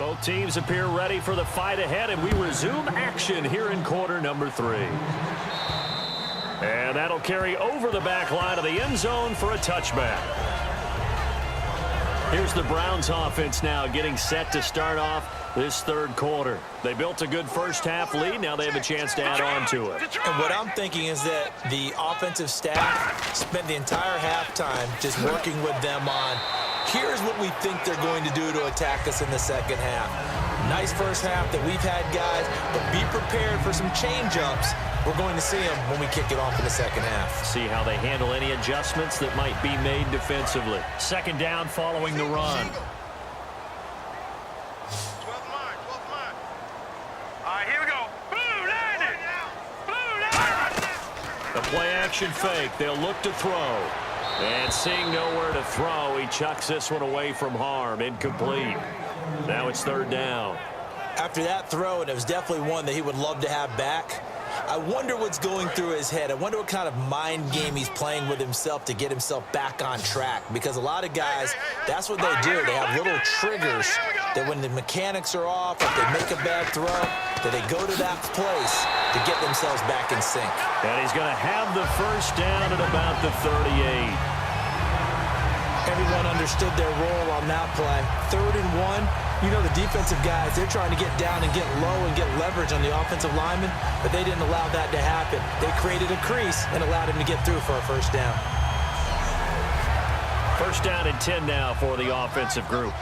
Both teams appear ready for the fight ahead, and we resume action here in quarter number 3. And that'll carry over the back line of the end zone for a touchback. Here's the Browns offense now getting set to start off this third quarter. They built a good first half lead. Now they have a chance to add on to it. And what I'm thinking is that the offensive staff spent the entire halftime just working with them on, here's what we think they're going to do to attack us in the second half. Nice first half that we've had, guys, but be prepared for some change-ups. We're going to see them when we kick it off in the second half. See how they handle any adjustments that might be made defensively. Second down following the run. 12 line. All right, here we go. Blue landed. Blue landed. The play action fake. They'll look to throw. And seeing nowhere to throw, he chucks this one away from harm. Incomplete. Now it's third down. After that throw, and it was definitely one that he would love to have back, I wonder what's going through his head. I wonder what kind of mind game he's playing with himself to get himself back on track. Because a lot of guys, that's what they do. They have little triggers that when the mechanics are off, if they make a bad throw, that they go to that place to get themselves back in sync. And he's going to have the first down at about the 38. Everyone understood their role on that play. 3rd and 1. You know, the defensive guys, they're trying to get down and get low and get leverage on the offensive lineman, but they didn't allow that to happen. They created a crease and allowed him to get through for a first down. First down and 10 now for the offensive group.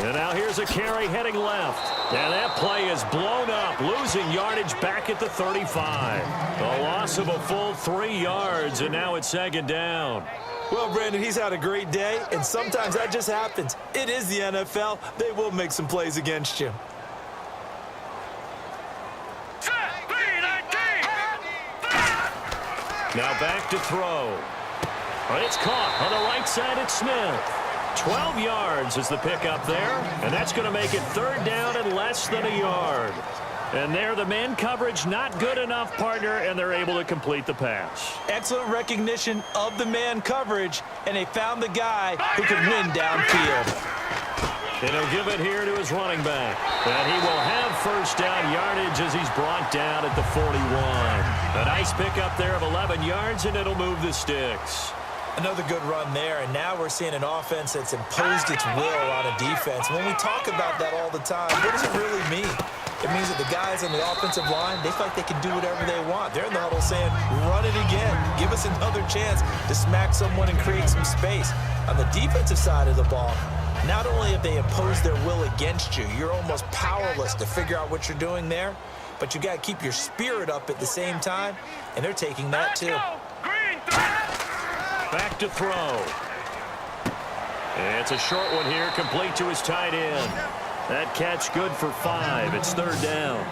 And now here's a carry heading left. And that play is blown up, losing yardage back at the 35. A loss of a full 3 yards, and now it's second down. Well, Brandon, he's had a great day, and sometimes that just happens. It is the NFL. They will make some plays against you. Now back to throw. It's caught on the right side. It's Smith. 12 yards is the pickup there, and that's going to make it third down and less than a yard. And there, the man coverage not good enough, partner, and they're able to complete the pass. Excellent recognition of the man coverage, and they found the guy who could win downfield. And he'll give it here to his running back. And he will have first down yardage as he's brought down at the 41. A nice pickup there of 11 yards, and it'll move the sticks. Another good run there, and now we're seeing an offense that's imposed its will on a defense. When we talk about that all the time, what does it really mean? It means that the guys on the offensive line, they feel like they can do whatever they want. They're in the huddle saying, run it again. Give us another chance to smack someone and create some space. On the defensive side of the ball, not only have they imposed their will against you, you're almost powerless to figure out what you're doing there, but you got to keep your spirit up at the same time, and they're taking that too. Back to throw. And it's a short one here, complete to his tight end. That catch good for 5. It's third down.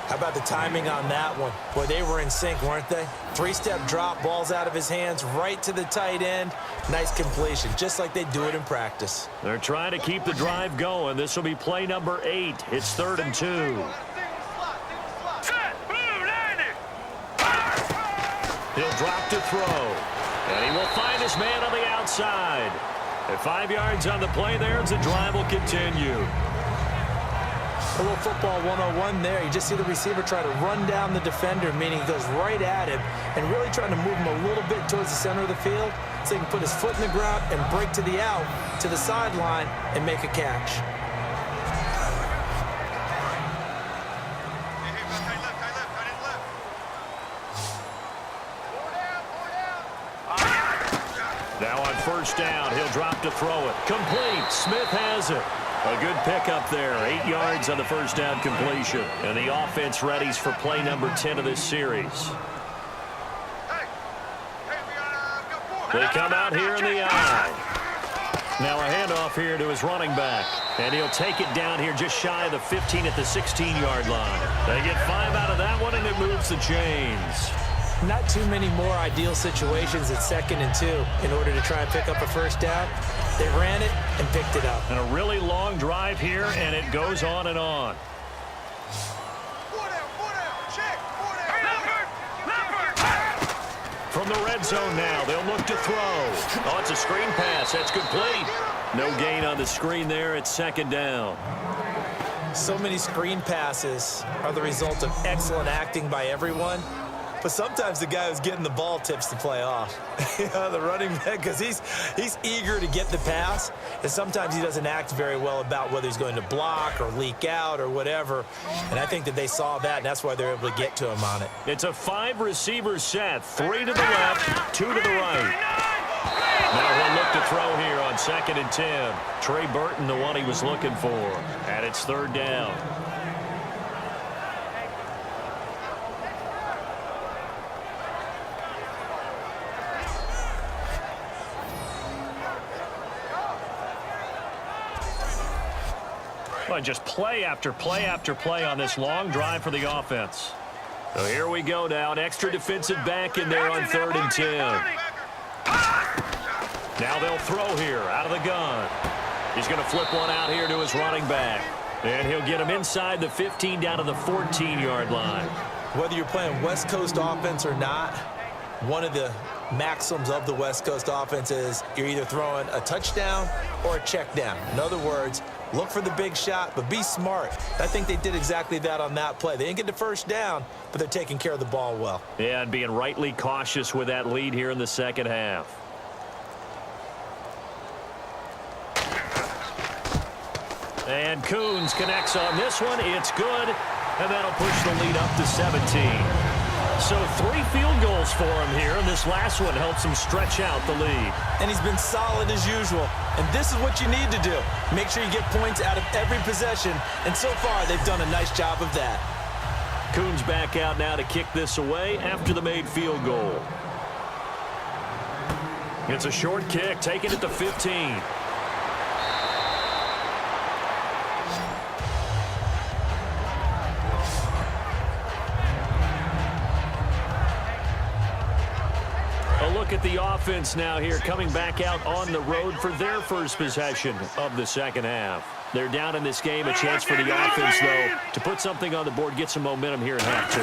How about the timing on that one? Boy, they were in sync, weren't they? 3-step drop, balls out of his hands, right to the tight end. Nice completion, just like they do it in practice. They're trying to keep the drive going. This will be play number 8. It's 3rd and 2. He'll drop to throw. And he will find his man on the outside. At 5 yards on the play there, as the drive will continue. A little football 101 there. You just see the receiver try to run down the defender, meaning he goes right at him and really trying to move him a little bit towards the center of the field so he can put his foot in the ground and break to the out, to the sideline, and make a catch. Now on first down, he'll drop to throw it. Complete. Smith has it. A good pickup there. 8 yards on the first down completion. And the offense readies for play number 10 of this series. They come out here in the eye. Now a handoff here to his running back. And he'll take it down here just shy of the 15 at the 16-yard line. They get 5 out of that one, and it moves the chains. Not too many more ideal situations at 2nd and 2 in order to try and pick up a first down. They ran it and picked it up. And a really long drive here, and it goes on and on. From the red zone now, they'll look to throw. Oh, it's a screen pass. That's complete. No gain on the screen there. It's second down. So many screen passes are the result of excellent acting by everyone. But sometimes the guy who's getting the ball tips the play off. The running back, because he's eager to get the pass, and sometimes he doesn't act very well about whether he's going to block or leak out or whatever. And I think that they saw that, and that's why they're able to get to him on it. It's a 5-receiver set. 3 to the left, 2 to the right. Now he'll look to throw here on 2nd and 10. Trey Burton, the one he was looking for. And it's 3rd down. Well, just play after play after play on this long drive for the offense. So here we go now. An extra defensive back in there on 3rd and 10. Now they'll throw here out of the gun. He's going to flip one out here to his running back. And he'll get him inside the 15 down to the 14-yard line. Whether you're playing West Coast offense or not, one of the maxims of the West Coast offense is you're either throwing a touchdown or a check down. In other words, look for the big shot, but be smart. I think they did exactly that on that play. They didn't get the first down, but they're taking care of the ball well. Yeah, and being rightly cautious with that lead here in the second half. And Coons connects on this one. It's good, and that'll push the lead up to 17. So 3 field goals for him here, and this last one helps him stretch out the lead. And he's been solid as usual. And this is what you need to do. Make sure you get points out of every possession. And so far, they've done a nice job of that. Coons back out now to kick this away after the made field goal. It's a short kick, taking it to 15. Look at the offense now here, coming back out on the road for their first possession of the second half. They're down in this game. A chance for the offense, though, to put something on the board, get some momentum here in half 2.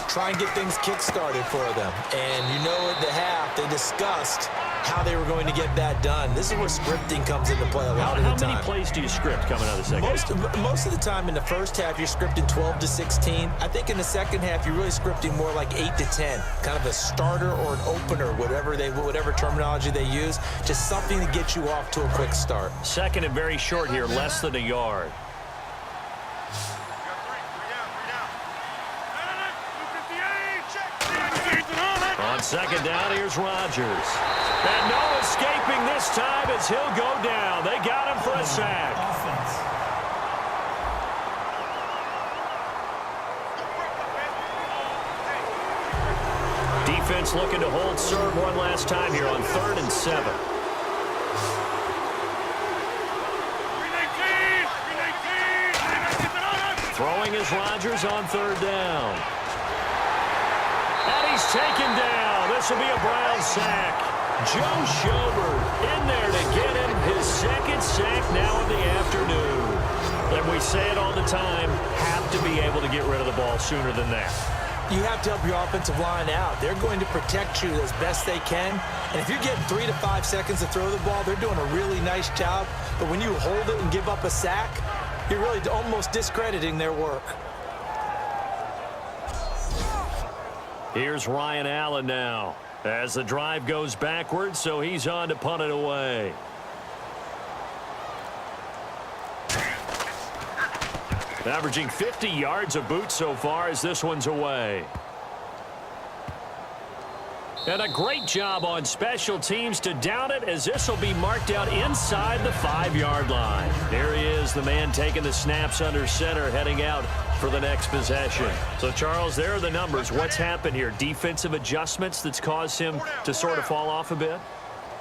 Try and get things kick-started for them. And you know at the half, they discussed how they were going to get that done. This is where scripting comes into play a lot of the time. How many plays do you script coming out of the second half? Most of the time in the first half, you're scripting 12 to 16. I think in the second half, you're really scripting more like 8 to 10. Kind of a starter or an opener, whatever terminology they use. Just something to get you off to a quick start. Second and very short here, less than a yard. On second down, here's Rodgers. And no escaping this time as he'll go down. They got him for a sack. Defense looking to hold serve one last time here on 3rd and 7. Throwing is Rodgers on 3rd down. And he's taken down. This will be a Browns sack. Joe Schobert in there to get him his second sack now of the afternoon. And we say it all the time, have to be able to get rid of the ball sooner than that. You have to help your offensive line out. They're going to protect you as best they can. And if you're getting 3 to 5 seconds to throw the ball, they're doing a really nice job. But when you hold it and give up a sack, you're really almost discrediting their work. Here's Ryan Allen now as the drive goes backwards, so he's on to punt it away. Averaging 50 yards a boot so far as this one's away. And a great job on special teams to down it, as this will be marked out inside the 5-yard line. There he is, the man taking the snaps under center, heading out for the next possession. So, Charles, there are the numbers. What's happened here? Defensive adjustments that's caused him to sort of fall off a bit?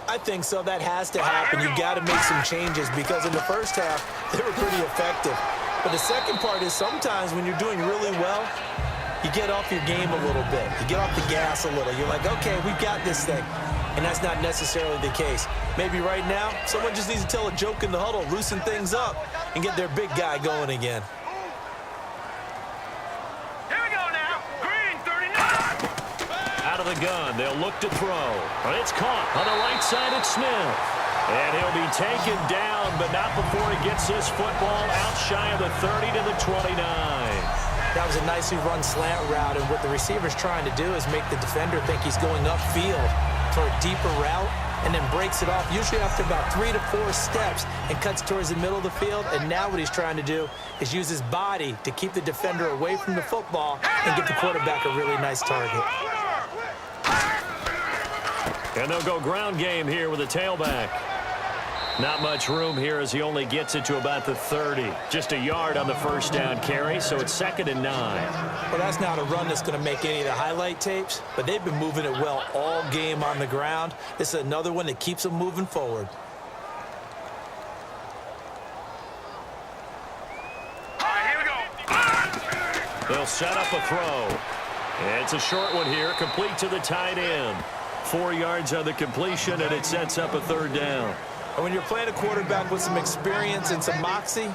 I think so. That has to happen. You've got to make some changes, because in the first half, they were pretty effective. But the second part is sometimes when you're doing really well, you get off your game a little bit. You get off the gas a little. You're like, okay, we've got this thing. And that's not necessarily the case. Maybe right now, someone just needs to tell a joke in the huddle, loosen things up, and get their big guy going again. Here we go now. Green, 39. Out out of the gun. They'll look to throw. It's caught on the right side. It's Smith. And he'll be taken down, but not before he gets this football out shy of the 30 to the 29. That was a nicely run slant route, and what the receiver's trying to do is make the defender think he's going upfield for a deeper route, and then breaks it off, usually after about 3 to 4 steps, and cuts towards the middle of the field. And now what he's trying to do is use his body to keep the defender away from the football and give the quarterback a really nice target. And they'll go ground game here with a tailback. Not much room here as he only gets it to about the 30. Just a yard on the first down carry, so it's 2nd and 9. Well, that's not a run that's going to make any of the highlight tapes, but they've been moving it well all game on the ground. This is another one that keeps them moving forward. All right, here we go. They'll set up a throw. And it's a short one here, complete to the tight end. 4 yards on the completion, and it sets up a 3rd down. And when you're playing a quarterback with some experience and some moxie,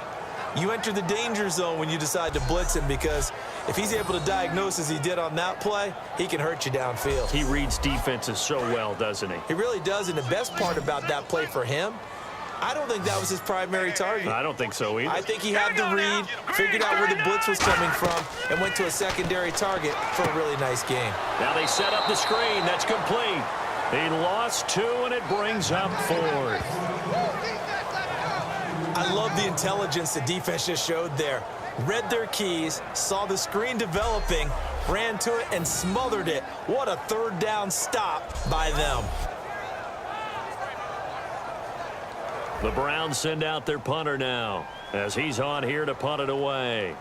you enter the danger zone when you decide to blitz him, because if he's able to diagnose as he did on that play, he can hurt you downfield. He reads defenses so well, doesn't he? He really does, and the best part about that play for him, I don't think that was his primary target. I don't think so either. I think he had the read, figured out where the blitz was coming from, and went to a secondary target for a really nice game. Now they set up the screen. That's complete. He lost 2, and it brings up 4th. I love the intelligence the defense just showed there. Read their keys, saw the screen developing, ran to it, and smothered it. What a 3rd down stop by them. The Browns send out their punter now as he's on here to punt it away.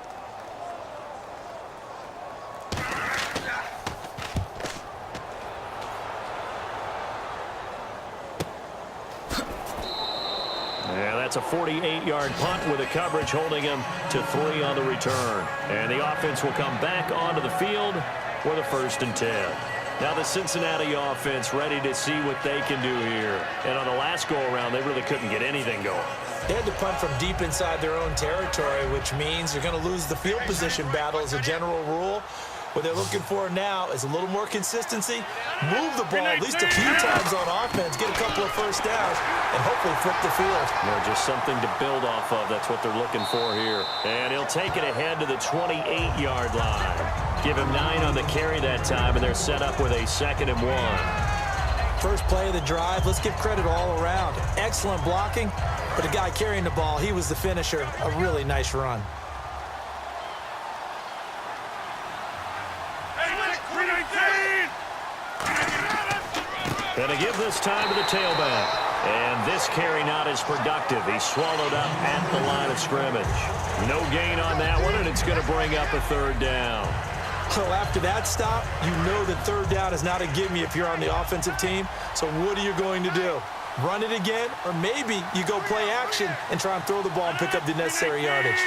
Yeah, that's a 48-yard punt with a coverage holding him to 3 on the return. And the offense will come back onto the field for the 1st and 10. Now the Cincinnati offense ready to see what they can do here. And on the last go-around, they really couldn't get anything going. They had to punt from deep inside their own territory, which means you're going to lose the field position battle as a general rule. What they're looking for now is a little more consistency, move the ball at least a few times on offense, get a couple of first downs, and hopefully flip the field. Just something to build off of. That's what they're looking for here. And he'll take it ahead to the 28-yard line. Give him 9 on the carry that time, and they're set up with a 2nd and 1. First play of the drive, let's give credit all around. Excellent blocking, but the guy carrying the ball, he was the finisher. A really nice run. Going to give this time to the tailback. And this carry not as productive. He's swallowed up at the line of scrimmage. No gain on that one, and it's going to bring up a 3rd down. So after that stop, you know that 3rd down is not a gimme if you're on the offensive team. So what are you going to do? Run it again? Or maybe you go play action and try and throw the ball and pick up the necessary yardage.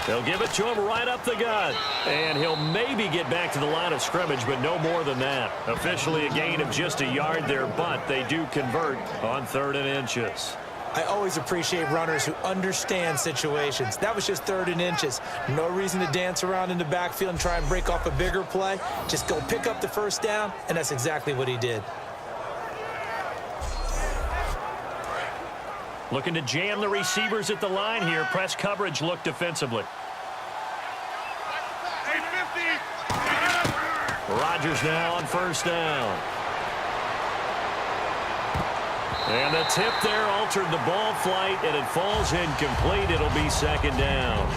They'll give it to him right up the gut. And he'll maybe get back to the line of scrimmage, but no more than that. Officially a gain of just a yard there, but they do convert on 3rd and inches. I always appreciate runners who understand situations. That was just 3rd and inches. No reason to dance around in the backfield and try and break off a bigger play. Just go pick up the first down, and that's exactly what he did. Looking to jam the receivers at the line here. Press coverage look defensively. Rodgers now on 1st down. And the tip there altered the ball flight, and it falls incomplete. It'll be 2nd down.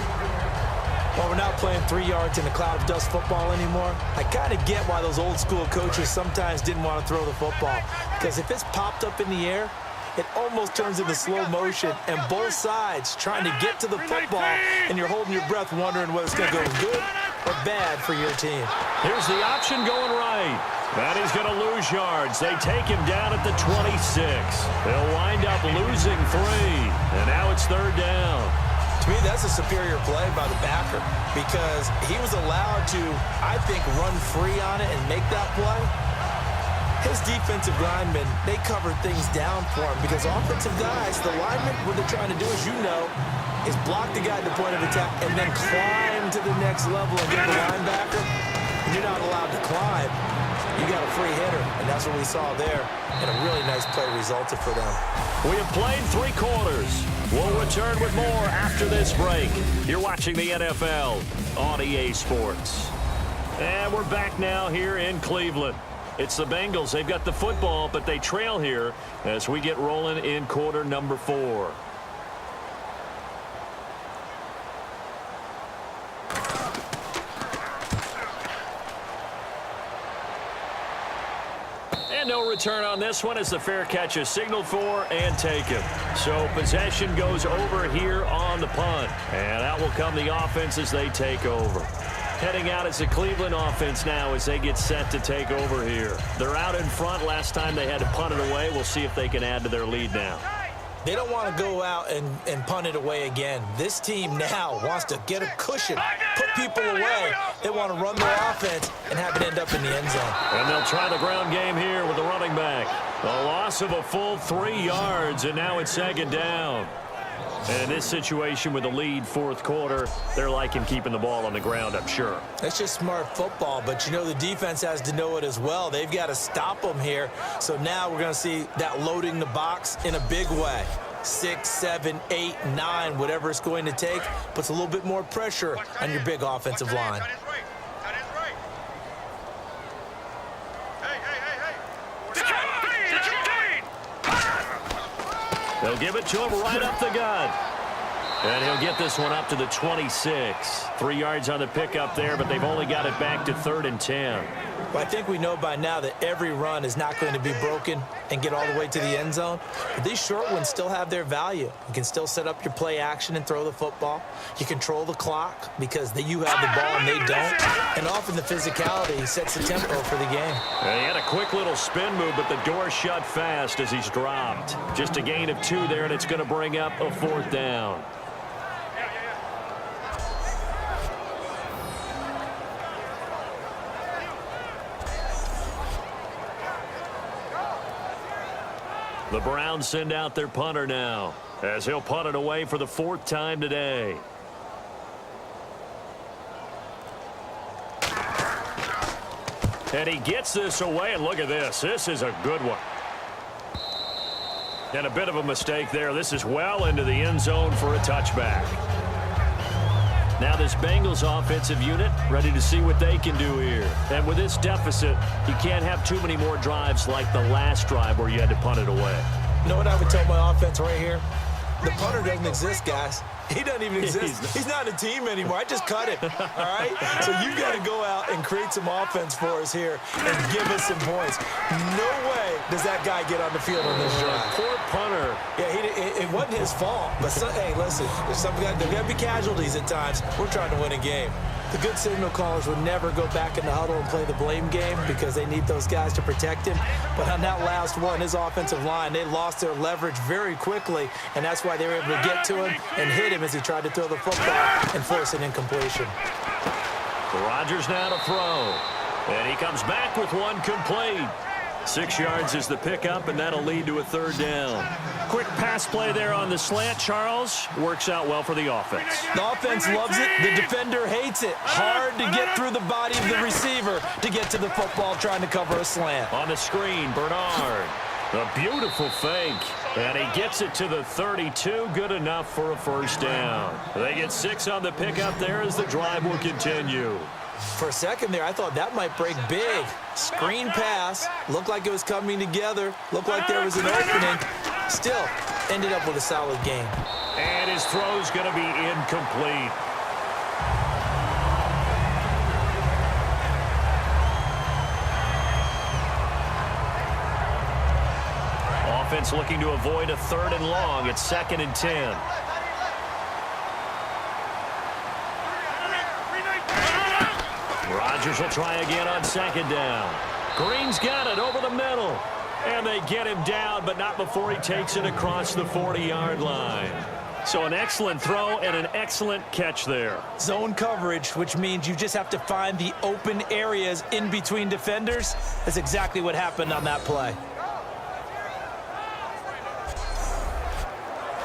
Well, we're not playing 3 yards in a cloud of dust football anymore. I kind of get why those old school coaches sometimes didn't want to throw the football. Because if it's popped up in the air, it almost turns into slow motion, and both sides trying to get to the football, and you're holding your breath wondering whether it's going to go good or bad for your team. Here's the option going right. And he's going to lose yards. They take him down at the 26. They'll wind up losing 3. And now it's 3rd down. To me, that's a superior play by the backer because he was allowed to, I think, run free on it and make that play. His defensive linemen, they covered things down for him because offensive guys, the linemen, what they're trying to do, as you know, is block the guy at the point of attack and then climb to the next level and get the linebacker. and you're not allowed to climb, you got a free hitter, and that's what we saw there, and a really nice play resulted for them. We have played 3 quarters. We'll return with more after this break. You're watching the NFL on EA Sports. And we're back now here in Cleveland. It's the Bengals. They've got the football, but they trail here as we get rolling in quarter number 4. And no return on this one as the fair catch is signaled for and taken. So possession goes over here on the punt. And out will come the offense as they take over. Heading out as the Cleveland offense now as they get set to take over here. They're out in front. Last time they had to punt it away. We'll see if they can add to their lead now. They don't want to go out and punt it away again. This team now wants to get a cushion, put people away. They want to run their offense and have it end up in the end zone. And they'll try the ground game here with the running back. A loss of a full 3 yards, and now it's second down. And in this situation with the lead fourth quarter, they're liking keeping the ball on the ground, I'm sure. It's just smart football, but you know the defense has to know it as well. They've got to stop them here. So now we're going to see that loading the box in a big way. 6, 7, 8, 9, whatever it's going to take, puts a little bit more pressure on your big offensive line. They'll give it to him right up the gut. And he'll get this one up to the 26. 3 yards on the pickup there, but they've only got it back to 3rd and 10. Well, I think we know by now that every run is not going to be broken and get all the way to the end zone. But these short ones still have their value. You can still set up your play action and throw the football. You control the clock because you have the ball and they don't. And often the physicality sets the tempo for the game. And he had a quick little spin move, but the door shut fast as he's dropped. Just a gain of 2 there, and it's going to bring up a 4th down. The Browns send out their punter now as he'll punt it away for the 4th time today. And he gets this away, and look at this. This is a good one. And a bit of a mistake there. This is well into the end zone for a touchback. Now this Bengals offensive unit ready to see what they can do here. And with this deficit, you can't have too many more drives like the last drive where you had to punt it away. You know what I would tell my offense right here? The punter doesn't exist, guys. He doesn't even exist. He's not a team anymore. I just cut him, all right? So you got to go out and create some offense for us here and give us some points. No way does that guy get on the field on this drive. Poor punter. Yeah, it wasn't his fault. But, hey, listen, there's there got to be casualties at times. We're trying to win a game. The good signal callers would never go back in the huddle and play the blame game because they need those guys to protect him. But on that last one, his offensive line, they lost their leverage very quickly, and that's why they were able to get to him and hit him as he tried to throw the football and force an incompletion. Rodgers now to throw. And he comes back with one complete. 6 yards is the pickup, and that'll lead to a 3rd down. Quick pass play there on the slant, Charles. Works out well for the offense. The offense loves it. The defender hates it. Hard to get through the body of the receiver to get to the football trying to cover a slant. On the screen, Bernard. A beautiful fake. And he gets it to the 32. Good enough for a 1st down. They get 6 on the pickup there as the drive will continue. For a second there, I thought that might break big. Screen pass. Looked like it was coming together. Looked like there was an opening. Still, ended up with a solid game. And his throw's going to be incomplete. Offense looking to avoid a 3rd and long. It's 2nd and 10. Rodgers will try again on 2nd down. Green's got it over the middle. And they get him down, but not before he takes it across the 40-yard line. So an excellent throw and an excellent catch there. Zone coverage, which means you just have to find the open areas in between defenders. That's exactly what happened on that play.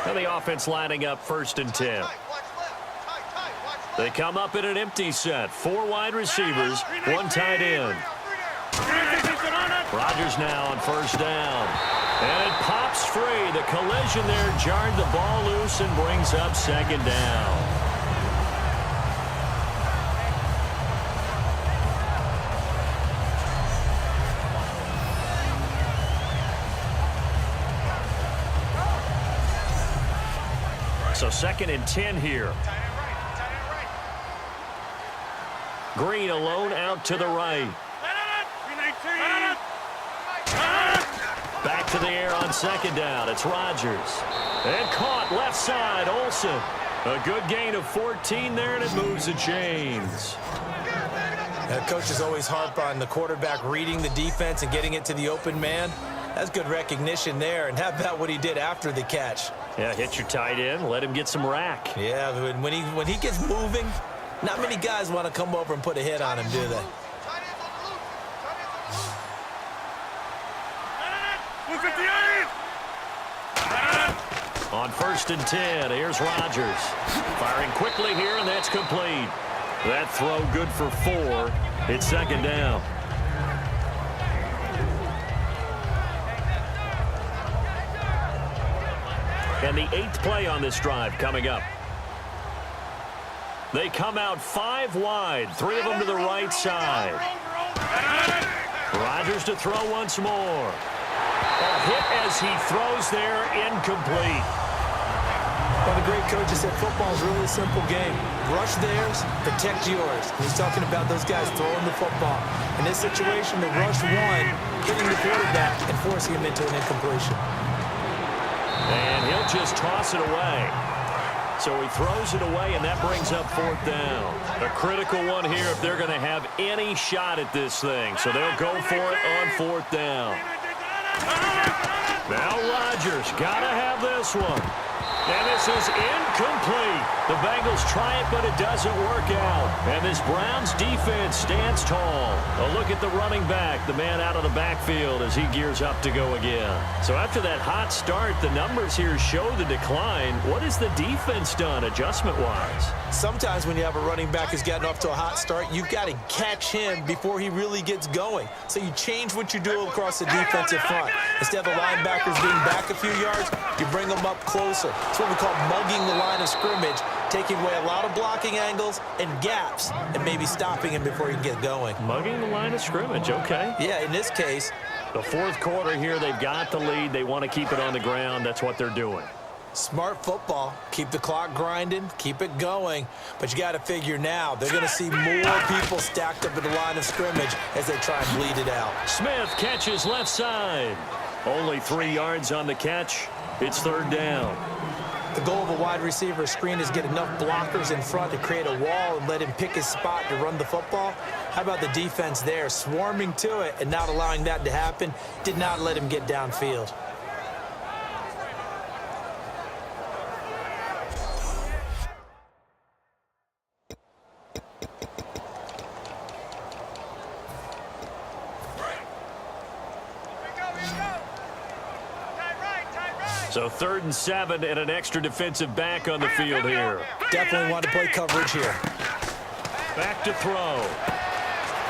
And the offense lining up 1st and 10. They come up in an empty set. 4 wide receivers, 1 tight end. Rodgers now on first down. And it pops free. The collision there jarred the ball loose and brings up second down. So 2nd and 10 here. Green alone out to the right. Back to the air on 2nd down. It's Rodgers. And caught left side, Olsen. A good gain of 14 there, and it moves the chains. Coaches always harp on the quarterback reading the defense and getting it to the open man. That's good recognition there. And how about what he did after the catch? Yeah, hit your tight end, let him get some rack. Yeah, when he gets moving, not many guys want to come over and put a hit on him, do they? On 1st and 10, here's Rodgers. Firing quickly here, and that's complete. That throw good for 4. It's 2nd down. And the 8th play on this drive coming up. They come out 5 wide, 3 of them to the right side. Rodgers to throw once more. A hit as he throws there, incomplete. Well, the great coaches said football is really a simple game. Rush theirs, protect yours. And he's talking about those guys throwing the football. In this situation, the rush one, hitting the quarterback and forcing him into an incompletion. And he'll just toss it away. So he throws it away, and that brings up 4th down. A critical one here if they're going to have any shot at this thing. So they'll go for it on 4th down. Now Rodgers got to have this one. And this is incomplete. The Bengals try it, but it doesn't work out. And this Browns defense stands tall. A look at the running back, the man out of the backfield as he gears up to go again. So after that hot start, the numbers here show the decline. What has the defense done adjustment-wise? Sometimes when you have a running back who's gotten off to a hot start, you've got to catch him before he really gets going. So you change what you do across the defensive front. Instead of the linebackers being back a few yards, you bring them up closer. It's what we call mugging the line of scrimmage, taking away a lot of blocking angles and gaps and maybe stopping him before he can get going. Mugging the line of scrimmage, okay. Yeah, in this case. The 4th quarter here, they've got the lead. They want to keep it on the ground. That's what they're doing. Smart football. Keep the clock grinding, keep it going. But you got to figure now, they're going to see more people stacked up at the line of scrimmage as they try and bleed it out. Smith catches left side. Only 3 yards on the catch. It's 3rd down. The goal of a wide receiver screen is get enough blockers in front to create a wall and let him pick his spot to run the football. How about the defense there, swarming to it and not allowing that to happen? Did not let him get downfield. So 3rd and 7 and an extra defensive back on the field here. Definitely want to play coverage here. Back to throw.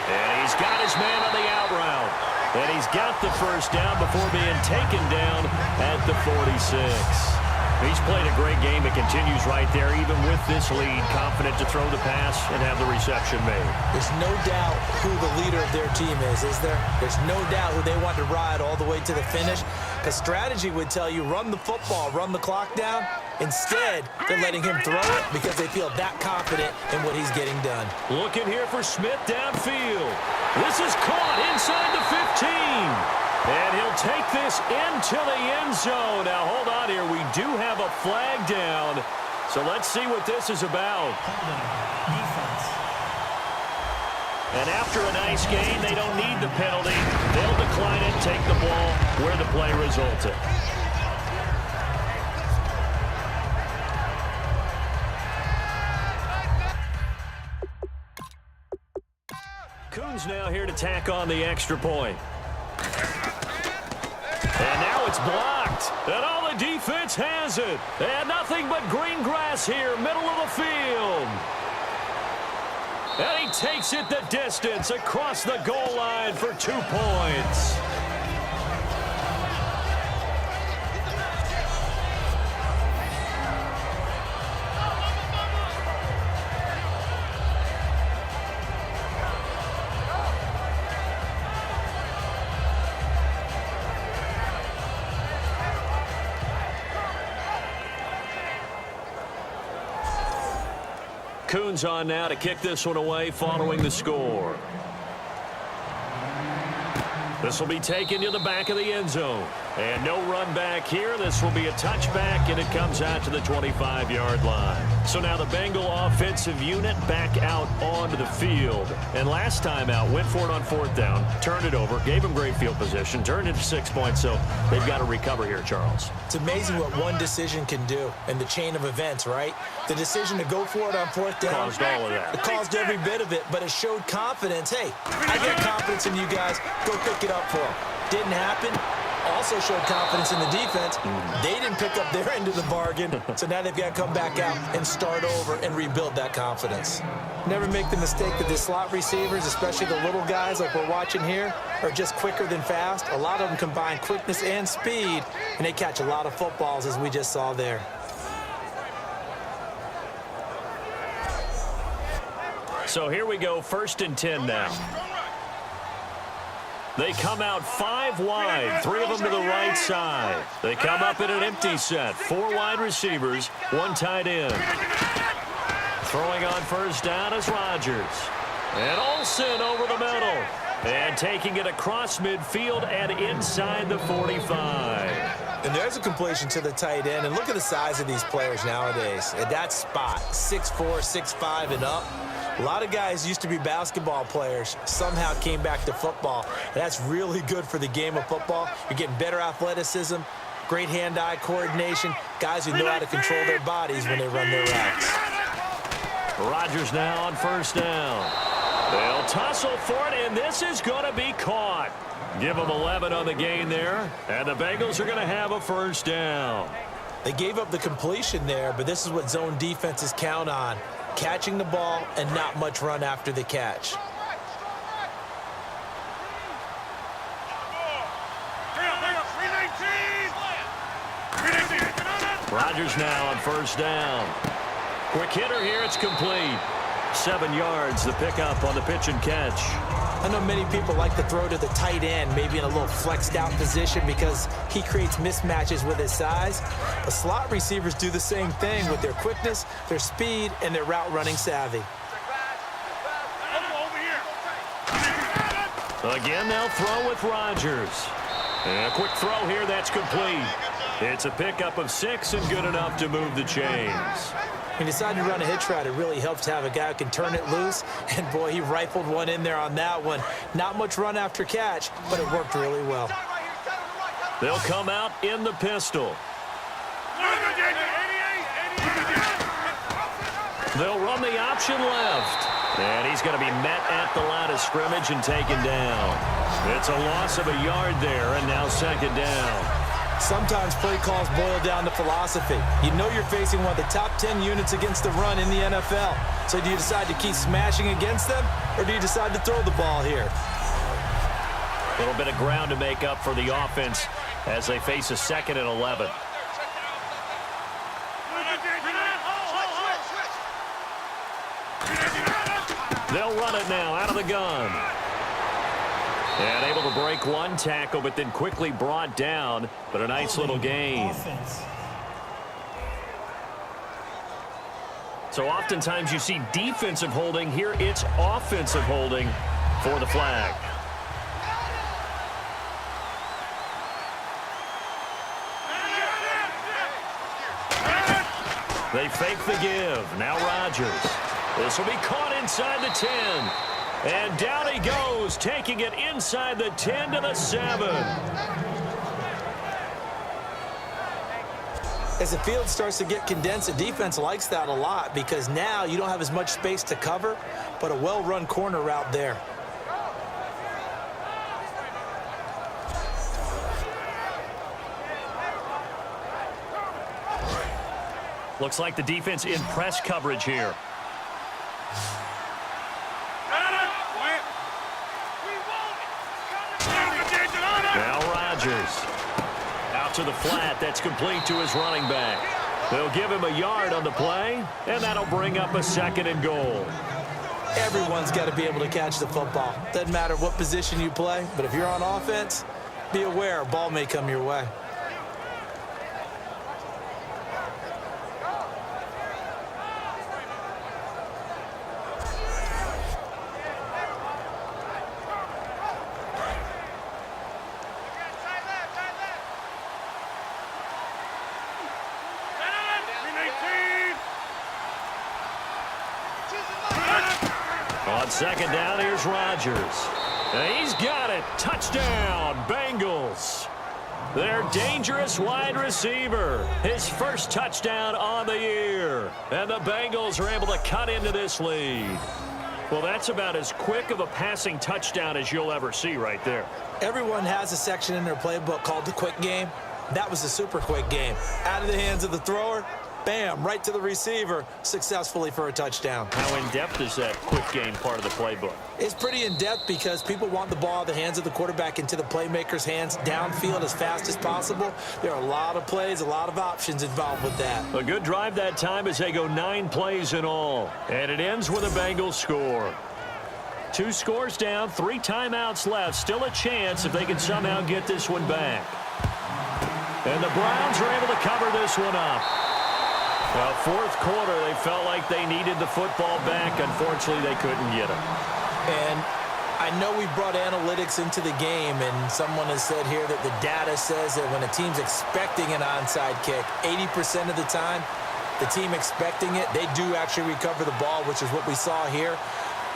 And he's got his man on the out route. And he's got the first down before being taken down at the 46. He's played a great game. It continues right there, even with this lead, confident to throw the pass and have the reception made. There's no doubt who the leader of their team is there? There's no doubt who they want to ride all the way to the finish. Because strategy would tell you run the football, run the clock down. Instead, they're letting him throw it because they feel that confident in what he's getting done. Looking here for Smith downfield. This is caught inside the 15. And he'll take this into the end zone. Now, hold on here. We do have a flag down. So let's see what this is about. Defense. And after a nice game, they don't need the penalty. They'll decline it, take the ball where the play resulted. Coons now here to tack on the extra point. And now it's blocked. And all the defense has it. And nothing but green grass here, middle of the field. And he takes it the distance across the goal line for 2 points. Coons on now to kick this one away following the score. This will be taken to the back of the end zone. And no run back here. This will be a touchback, and it comes out to the 25-yard line. So now the Bengal offensive unit back out onto the field. And last time out, went for it on 4th down, turned it over, gave them great field position, turned it to 6 points. So they've got to recover here, Charles. It's amazing what one decision can do in the chain of events, right? The decision to go for it on 4th down. Caused all of that. It caused every bit of it, but it showed confidence. Hey, I got confidence in you guys. Go pick it up for them. Didn't happen. Also showed confidence in the defense. They didn't pick up their end of the bargain, so now they've got to come back out and start over and rebuild that confidence. Never make the mistake that the slot receivers, especially the little guys like we're watching here, are just quicker than fast. A lot of them combine quickness and speed, and they catch a lot of footballs, as we just saw there. So here we go, 1st and 10 now. They come out 5 wide, 3 of them to the right side. They come up in an empty set, 4 wide receivers, 1 tight end. Throwing on 1st down is Rodgers. And Olsen over the middle. And taking it across midfield and inside the 45. And there's a completion to the tight end. And look at the size of these players nowadays. At that spot, 6'4", 6'5", and up. A lot of guys used to be basketball players, somehow came back to football. And that's really good for the game of football. You're getting better athleticism, great hand-eye coordination, guys who know how to control their bodies when they run their routes. Rodgers now on 1st down. They'll tussle for it, and this is going to be caught. Give them 11 on the gain there, and the Bengals are going to have a 1st down. They gave up the completion there, but this is what zone defenses count on. Catching the ball and not much run after the catch. Rodgers now on 1st down. Quick hitter here, it's complete. 7 yards, the pickup on the pitch and catch. I know many people like to throw to the tight end, maybe in a little flexed out position because he creates mismatches with his size. The slot receivers do the same thing with their quickness, their speed, and their route running savvy. Again, they'll throw with Rodgers. And a quick throw here, that's complete. It's a pickup of 6 and good enough to move the chains. He decided to run a hitch route. It really helps to have a guy who can turn it loose. And, boy, he rifled one in there on that one. Not much run after catch, but it worked really well. They'll come out in the pistol. They'll run the option left. And he's going to be met at the line of scrimmage and taken down. It's a loss of a yard there, and now 2nd down. Sometimes play calls boil down to philosophy. You know you're facing one of the top 10 units against the run in the NFL. So do you decide to keep smashing against them, or do you decide to throw the ball here? A little bit of ground to make up for the offense as they face a 2nd and 11. They'll run it now out of the gun. And able to break one tackle, but then quickly brought down. But a nice little gain. So oftentimes you see defensive holding. Here it's offensive holding for the flag. They fake the give. Now Rodgers. This will be caught inside the 10. And down he goes, taking it inside the 10 to the 7. As the field starts to get condensed, the defense likes that a lot because now you don't have as much space to cover, but a well-run corner route there. Looks like the defense in press coverage here. Rogers. Out to the flat. That's complete to his running back. They'll give him a yard on the play, and that'll bring up a 2nd and goal. Everyone's got to be able to catch the football. Doesn't matter what position you play, but if you're on offense, be aware a ball may come your way. On 2nd down, here's Rogers. And he's got it. Touchdown, Bengals. Their dangerous wide receiver. His first touchdown on the year. And the Bengals are able to cut into this lead. Well, that's about as quick of a passing touchdown as you'll ever see right there. Everyone has a section in their playbook called the quick game. That was a super quick game. Out of the hands of the thrower, bam, right to the receiver, successfully for a touchdown. How in-depth is that quick game part of the playbook? It's pretty in-depth because people want the ball out of the hands of the quarterback into the playmaker's hands downfield as fast as possible. There are a lot of plays, a lot of options involved with that. A good drive that time as they go 9 plays in all. And it ends with a Bengals score. 2 scores down, 3 timeouts left. Still a chance if they can somehow get this one back. And the Browns are able to cover this one up. Well, 4th quarter, they felt like they needed the football back. Unfortunately, they couldn't get it. And I know we brought analytics into the game, and someone has said here that the data says that when a team's expecting an onside kick, 80% of the time, the team expecting it, they do actually recover the ball, which is what we saw here.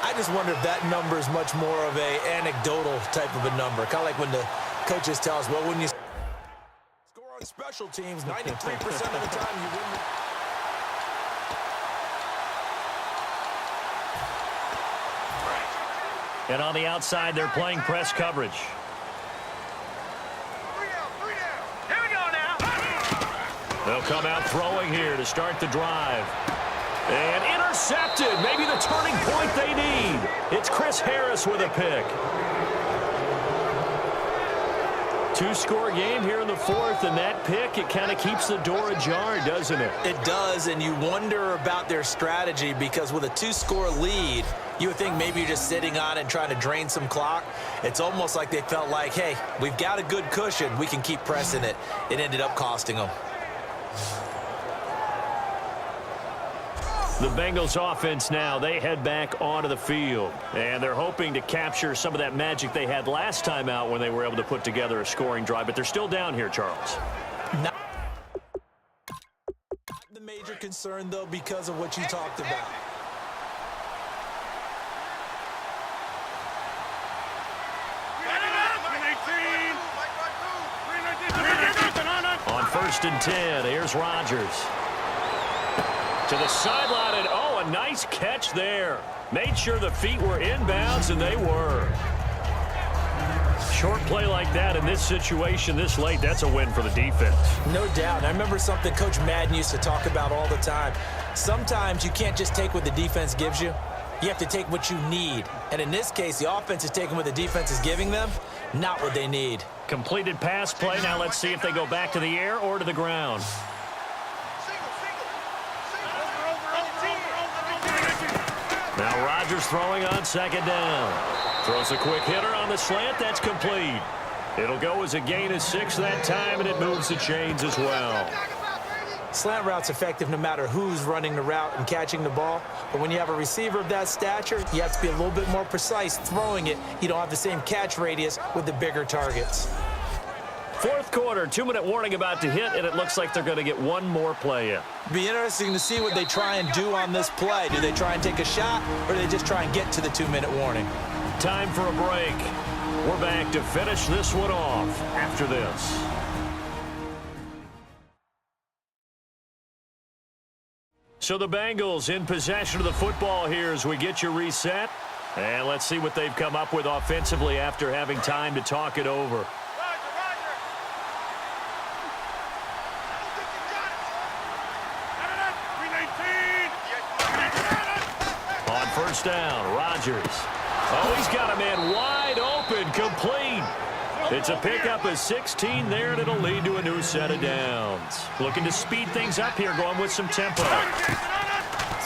I just wonder if that number is much more of a anecdotal type of a number. Kind of like when the coaches tell us, well, when you score on special teams, 93% of the time you win. And on the outside, they're playing press coverage. Here we go now. They'll come out throwing here to start the drive. And intercepted. Maybe the turning point they need. It's Chris Harris with a pick. 2-score game here in the 4th, and that pick, it kind of keeps the door ajar, doesn't it? It does, and you wonder about their strategy because with a 2-score lead, you would think maybe you're just sitting on it and trying to drain some clock. It's almost like they felt like, hey, we've got a good cushion. We can keep pressing it. It ended up costing them. The Bengals offense now, they head back onto the field. And they're hoping to capture some of that magic they had last time out when they were able to put together a scoring drive. But they're still down here, Charles. Not the major concern, though, because of what you talked about. On 1st and 10, here's Rogers. To the sideline, and oh, a nice catch there. Made sure the feet were inbounds, and they were. Short play like that in this situation this late, that's a win for the defense. No doubt. And I remember something Coach Madden used to talk about all the time. Sometimes you can't just take what the defense gives you. You have to take what you need. And in this case, the offense is taking what the defense is giving them, not what they need. Completed pass play. Now let's see if they go back to the air or to the ground. Now Rogers throwing on 2nd down. Throws a quick hitter on the slant. That's complete. It'll go as a gain of 6 that time, and it moves the chains as well. Slant route's effective no matter who's running the route and catching the ball. But when you have a receiver of that stature, you have to be a little bit more precise throwing it. You don't have the same catch radius with the bigger targets. 4th quarter, 2-minute warning about to hit, and it looks like they're going to get one more play in. Be interesting to see what they try and do on this play. Do they try and take a shot, or do they just try and get to the 2-minute warning? Time for a break. We're back to finish this one off after this. So the Bengals in possession of the football here as we get you reset. And let's see what they've come up with offensively after having time to talk it over. On 1st down, Rogers. Oh, he's got a man wide open, complete. It's a pickup of 16 there, and it'll lead to a new set of downs. Looking to speed things up here, going with some tempo.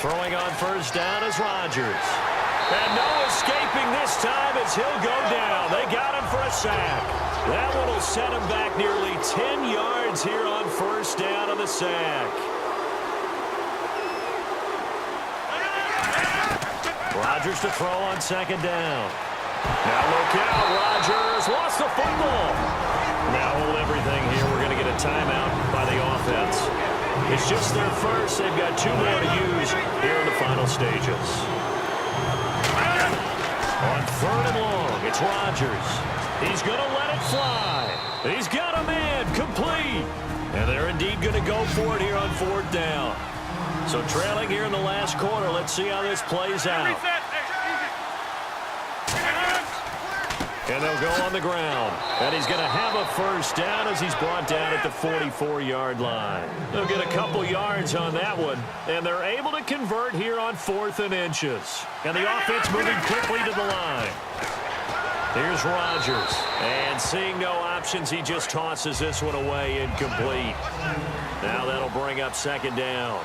Throwing on first down is Rodgers. And no escaping this time as he'll go down. They got him for a sack. That one will set him back nearly 10 yards here on first down on the sack. Rodgers to throw on second down. Now look out, Rodgers lost the football. Now hold everything here. We're going to get a timeout by the offense. It's just their first. They've got 2 more to use here in the final stages. On third and long, it's Rodgers. He's going to let it fly. He's got a man complete. And they're indeed going to go for it here on fourth down. So trailing here in the last quarter. Let's see how this plays out. And they'll go on the ground. And he's going to have a first down as he's brought down at the 44-yard line. They'll get a couple yards on that one. And they're able to convert here on 4th and inches. And the offense moving quickly to the line. Here's Rodgers. And seeing no options, he just tosses this one away incomplete. Now that'll bring up second down.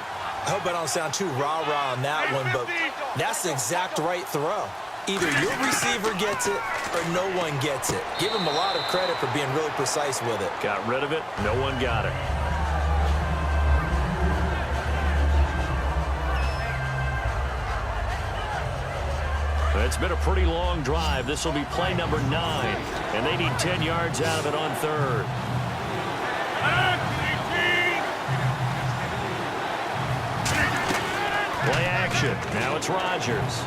I hope I don't sound too rah-rah on that one, but that's the exact right throw. Either your receiver gets it or no one gets it. Give him a lot of credit for being really precise with it. Got rid of it. No one got it. It's been a pretty long drive. This will be play number 9, and they need 10 yards out of it on third. Play action. Now it's Rodgers.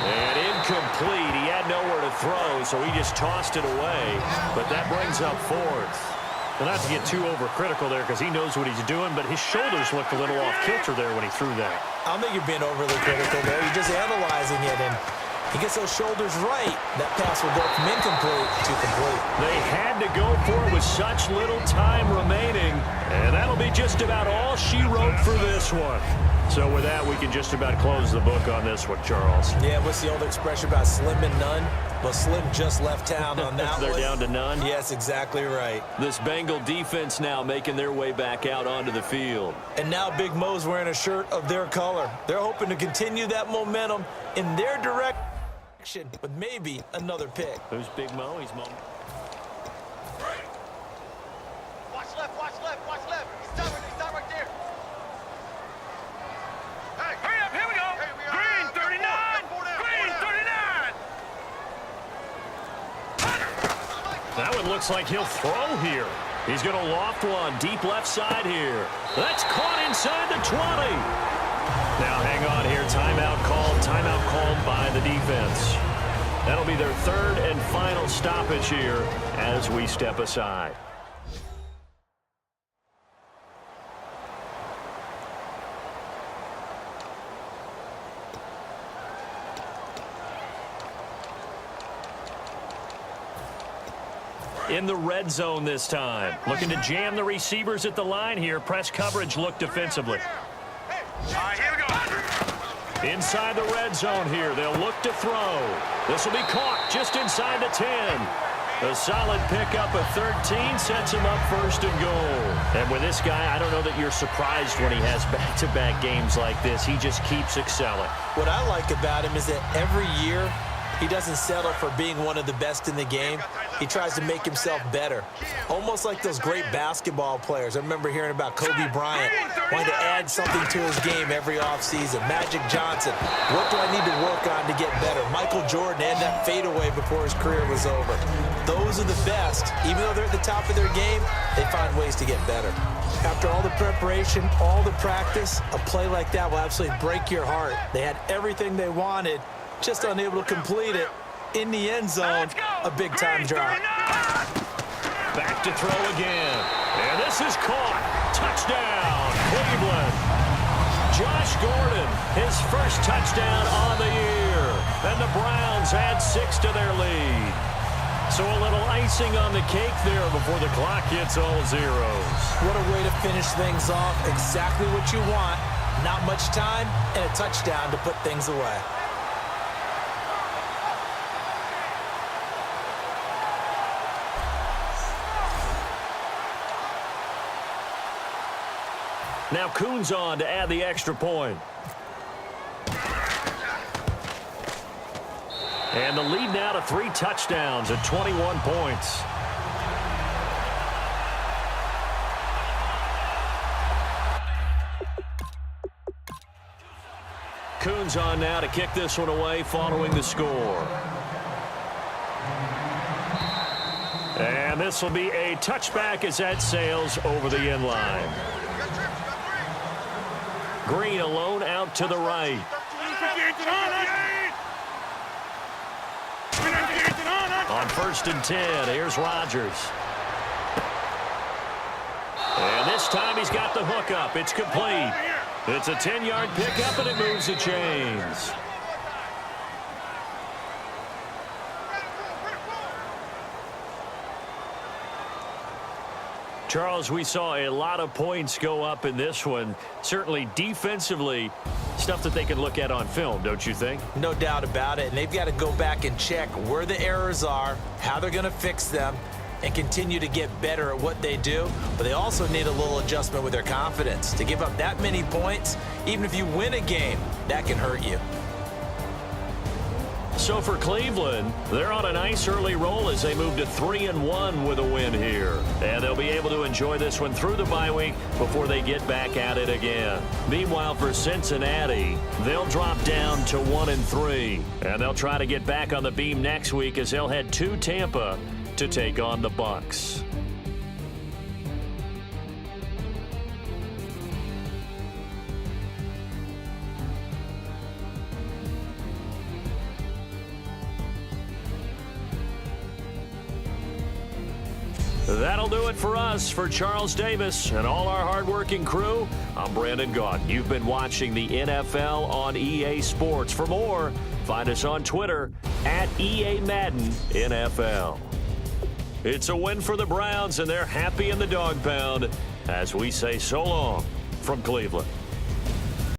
And incomplete. He had nowhere to throw, so he just tossed it away. But that brings up 4th. Well, not to get too overcritical there because he knows what he's doing, but his shoulders looked a little off kilter there when he threw that. I don't think you're being overly critical there. You're just analyzing it, and he gets those shoulders right. That pass will go from incomplete to complete. They had to go for it with such little time remaining, and that'll be just about all she wrote for this one. So with that, we can just about close the book on this one, Charles. Yeah, what's the old expression about slim and none? Well, Slim just left town on that They're down to none? Yes, exactly right. This Bengal defense now making their way back out onto the field. And now Big Mo's wearing a shirt of their color. They're hoping to continue that momentum in their direction with maybe another pick. Who's Big Mo? He's Mo. Watch left, watch left, watch left. He's done right there. Hey, hurry up, here we go. Green 39, Green 39. That one looks like he'll throw here. He's going to loft one deep left side here. That's caught inside the 20. Now hang on here. Timeout called by the defense. That'll be their 3rd and final stoppage here as we step aside. In the red zone this time. Looking to jam the receivers at the line here. Press coverage look defensively. Here we go. Inside the red zone here. They'll look to throw. This will be caught just inside the 10. A solid pickup of 13 sets him up 1st and goal. And with this guy, I don't know that you're surprised when he has back-to-back games like this. He just keeps excelling. What I like about him is that every year he doesn't settle for being one of the best in the game. He tries to make himself better. Almost like those great basketball players. I remember hearing about Kobe Bryant wanting to add something to his game every offseason. Magic Johnson, what do I need to work on to get better? Michael Jordan had that fadeaway before his career was over. Those are the best. Even though they're at the top of their game, they find ways to get better. After all the preparation, all the practice, a play like that will absolutely break your heart. They had everything they wanted, just unable to complete it. In the end zone, a big-time drop. Back to throw again. And this is caught. Touchdown, Cleveland. Josh Gordon, his first touchdown on the year. And the Browns add 6 to their lead. So a little icing on the cake there before the clock hits all zeros. What a way to finish things off. Exactly what you want. Not much time and a touchdown to put things away. Now Coons on to add the extra point. And the lead now to 3 touchdowns at 21 points. Coons on now to kick this one away following the score. And this will be a touchback as that sails over the end line. Green alone out to the right. On 1st and 10, here's Rodgers. And this time he's got the hook up. It's complete. It's a 10-yard pickup, and it moves the chains. Charles, we saw a lot of points go up in this one. Certainly defensively, stuff that they can look at on film, don't you think? No doubt about it. And they've got to go back and check where the errors are, how they're going to fix them, and continue to get better at what they do. But they also need a little adjustment with their confidence. To give up that many points, even if you win a game, that can hurt you. So for Cleveland, they're on a nice early roll as they move to 3-1 with a win here. And they'll be able to enjoy this one through the bye week before they get back at it again. Meanwhile, for Cincinnati, they'll drop down to 1-3. And they'll try to get back on the beam next week as they'll head to Tampa to take on the Bucs. That'll do it for us. For Charles Davis and all our hardworking crew, I'm Brandon Gaudin. You've been watching the NFL on EA Sports. For more, find us on Twitter at EA Madden NFL. It's a win for the Browns, and they're happy in the dog pound as we say so long from Cleveland.